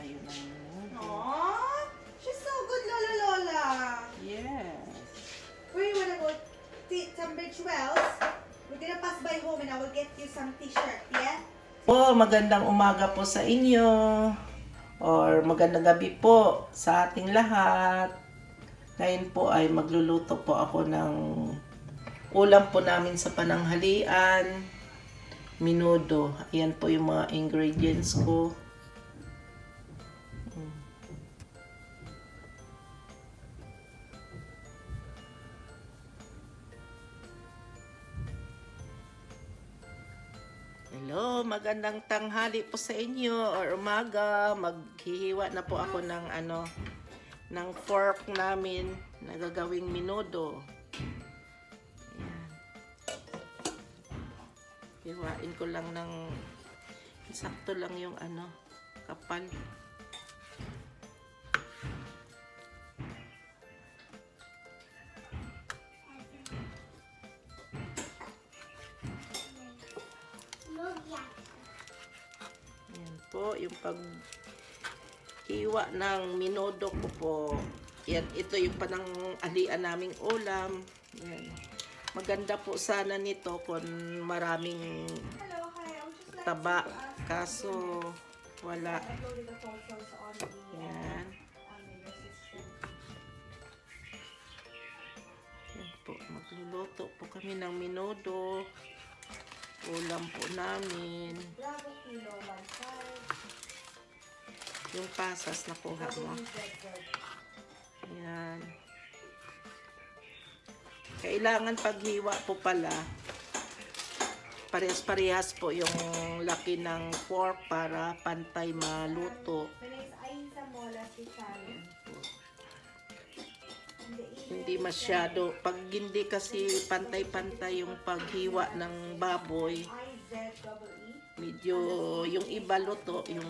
tayo ng minudo. Aww! She's so good, Lola Lola! Yes. Where you wanna go? Tunbridge Wells? We're gonna pass by home and I will get you some t-shirt, yeah? Po, magandang umaga po sa inyo. Or magandang gabi po sa ating lahat. Ngayon po ay magluluto po ako ng ulam po namin sa pananghalian. Minudo. Ayan po yung mga ingredients ko. Hello, magandang tanghali po sa inyo or umaga. Maghihiwa na po ako ng ng fork namin na gagawing minudo. Ayan. Hiwain ko lang ng sakto lang yung kapal. Ayan po, yung paghiwa ng minudo ko po. Yan, ito yung pananghalian naming ulam. Yan. Maganda po sana nito kung maraming taba. Kaso, wala. Yan. Yan po, magluluto po kami ng minudo. Ulam po namin. Yung pasas na kuha mo. Ayan. Kailangan paghiwa po pala, parehas-parehas po yung laki ng fork para pantay maluto. Hindi masyado. Pag hindi kasi pantay-pantay yung paghiwa ng baboy, medyo yung iba luto, yung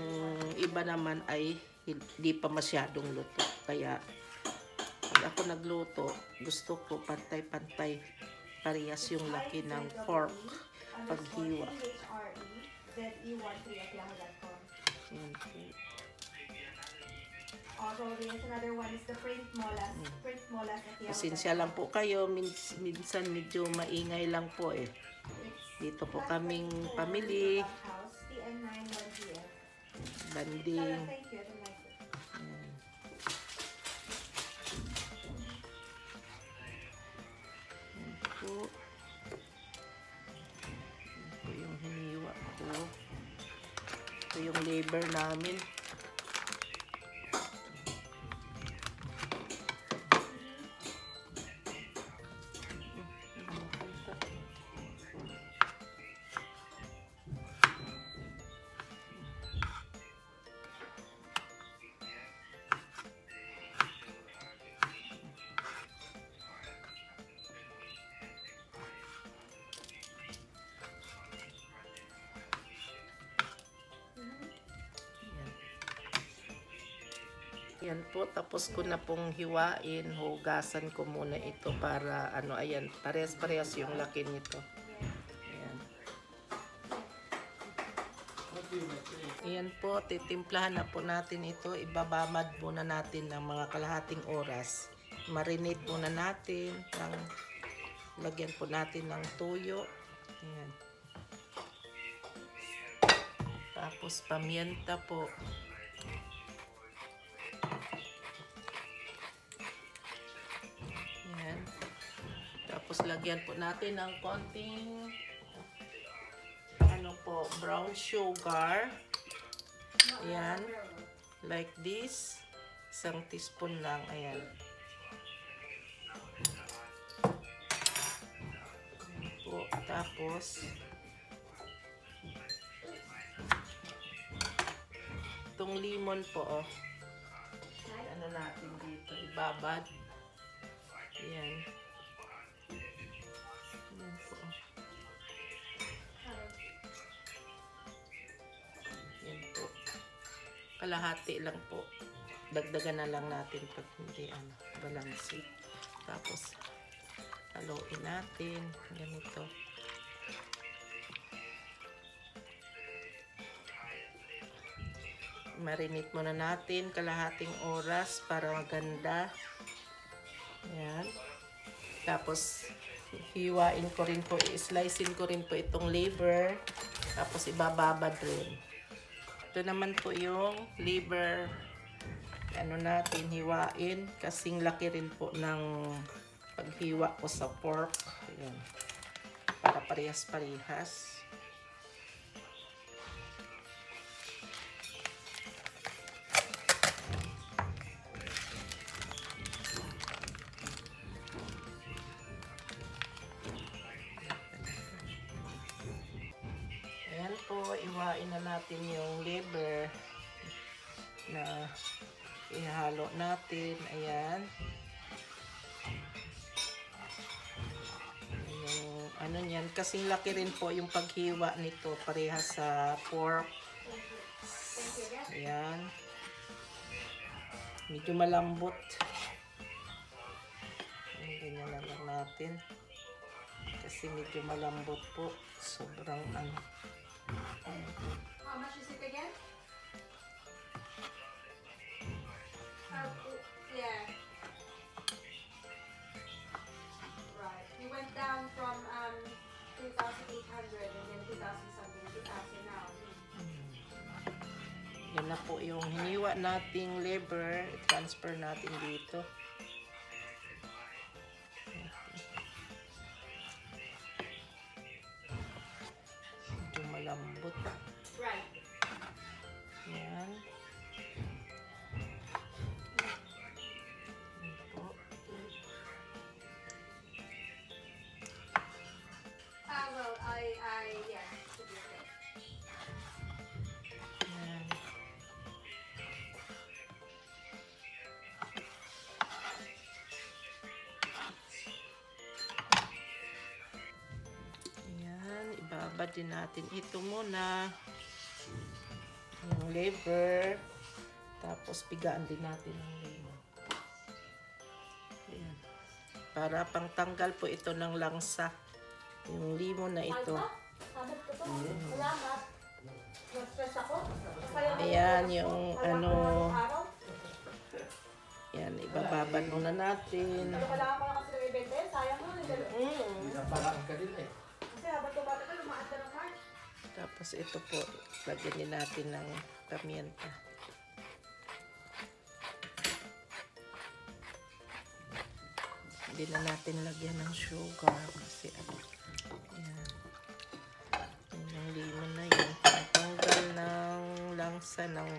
iba naman ay hindi pa masyadong luto. Kaya pag ako nagluto, gusto ko pantay-pantay, parehas yung laki ng fork paghiwa. Yan po. Also, there's another one is the print molas. Print molas. Pasensya lang po kayo, minsan medyo maingay lang po eh. Dito po kaming pamilya. Banding. Ayan. Ayan po. Ayan po yung hiniwa ko. Ito yung labor namin. Yan po, tapos ko na pong hiwain, hugasan ko muna ito para ayan, parehas-parehas yung laki nito. Ayan. Ayan po, titimplahan na po natin ito, ibabamad muna natin ng mga kalahating oras. Marinate muna natin, lagyan po natin ng tuyo. Ayan. Tapos pamienta po. Tapos lagyan po natin ng konting brown sugar. Ayan. Like this. Isang teaspoon lang. Ayan. Ayan po. Tapos itong lemon po, natin dito. Ibabad. Ayan. Ayan po. Ayan po. Kalahati lang po. Dagdagan na lang natin pag hindi balansi. Tapos haluin natin. Ganito. marinate muna natin kalahating oras para maganda. Ayan. Tapos, hiwain ko rin po, i-slicein ko rin po itong liver. Tapos, ibababad rin. Ito naman po yung liver. Ano natin, hiwain. Kasing laki rin po ng paghiwa ko sa pork. Ayan. Para parehas-parehas. Ayan po, iwain na natin yung liver na ihalo natin. Ayan. Yung ano niyan, kasing laki rin po yung paghiwa nito parehas sa pork. Ayan. Medyo malambot. Ayan, ganyan na lang natin. Kasi medyo malambot po. Sobrang ano. How much is it again? Yeah. Right. You went down from 2,800 and then 2,000 something, 2,000 now. Yan na po yung hiniwa nating liver. I-transfer natin dito. Medyo malambot. Right. Yan. Yan po. Well, yeah, should be okay. Yan. Yan, ibabad din natin ito muna. Yung liver. Tapos pigaan din natin ang lemon. Ayan. Para pangtanggal po ito ng langsa. Yung lemon na ito. Sabot ko to. Salamat. Na-stress ako. Ayan, yung ano. Araw. Yan, ibababad muna natin. Kailangan ko na kasi ng ibente. Sayang mo. Pinaparaan ka din eh. Kasi habang tumata ka, lumaan ka ng March. Tapos ito po, lagyan din natin ng pamienta. Hindi na natin lagyan ng sugar kasi ano. Ayan. Yung lemon na yun. Tanggal ng langsa ng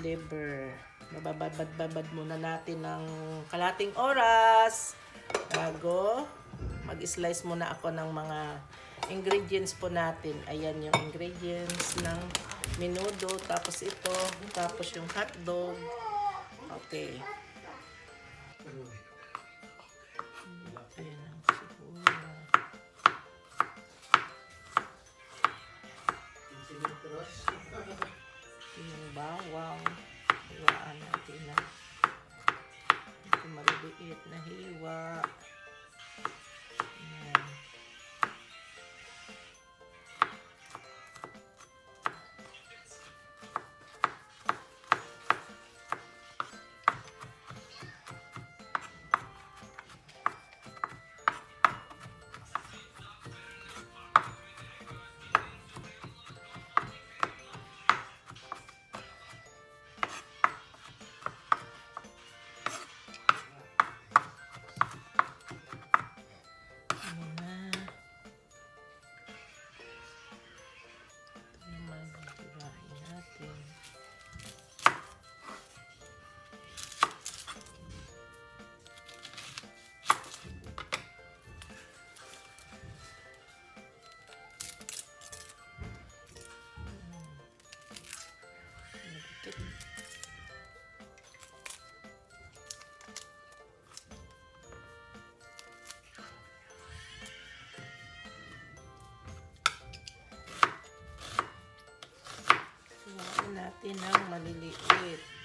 liver. Bababad-babad muna natin ng kalating oras bago mag-slice muna ako ng mga ingredients po natin. Ayan yung ingredients ng menudo. Tapos ito. Tapos yung hotdog. Okay. Ayan ang sibuyas. Yung bawang. Hiwaan natin na ito maliliit na hiwa. Ayan. natin ng maliliit.